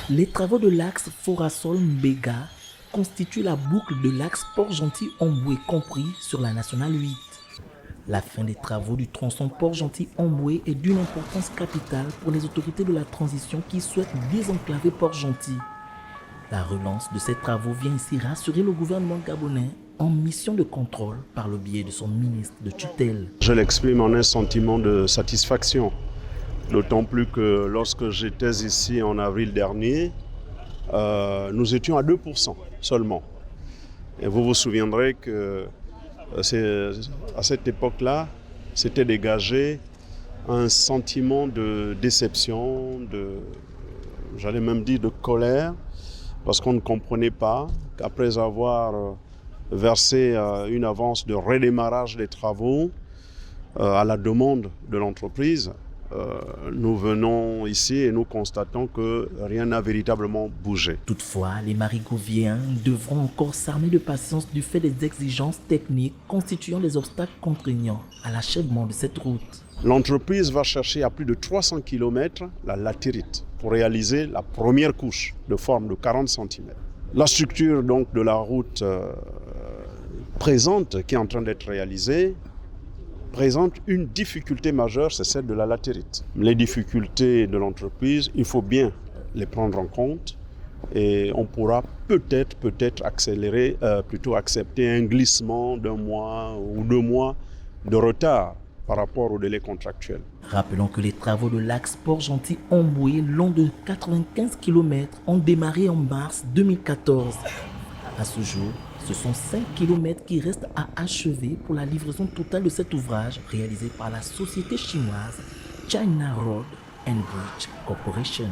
Les travaux de l'axe Forasol-Mbega constituent la boucle de l'axe Port-Gentil-Omboué compris sur la nationale 8. La fin des travaux du tronçon Port-Gentil-Omboué est d'une importance capitale pour les autorités de la transition qui souhaitent désenclaver Port-Gentil. La relance de ces travaux vient ici rassurer le gouvernement gabonais en mission de contrôle par le biais de son ministre de tutelle. Je l'exprime en un sentiment de satisfaction, d'autant plus que lorsque j'étais ici en avril dernier, nous étions à 2% seulement. Et vous vous souviendrez que à cette époque-là, s'était dégagé un sentiment de déception, j'allais même dire de colère, parce qu'on ne comprenait pas qu'après avoir versé une avance de redémarrage des travaux à la demande de l'entreprise, nous venons ici et nous constatons que rien n'a véritablement bougé. Toutefois, les Marigoviens devront encore s'armer de patience du fait des exigences techniques constituant des obstacles contraignants à l'achèvement de cette route. L'entreprise va chercher à plus de 300 km la latérite pour réaliser la première couche de forme de 40 cm. La structure donc de la route présente, qui est en train d'être réalisée, présente une difficulté majeure, c'est celle de la latérite. Les difficultés de l'entreprise, il faut bien les prendre en compte et on pourra peut-être accélérer, plutôt accepter un glissement d'1 mois ou 2 mois de retard par rapport au délai contractuel. Rappelons que les travaux de l'axe Port-Gentil-Omboué, long de 95 km, ont démarré en mars 2014. À ce jour, ce sont 5 km qui restent à achever pour la livraison totale de cet ouvrage réalisé par la société chinoise China Road and Bridge Corporation.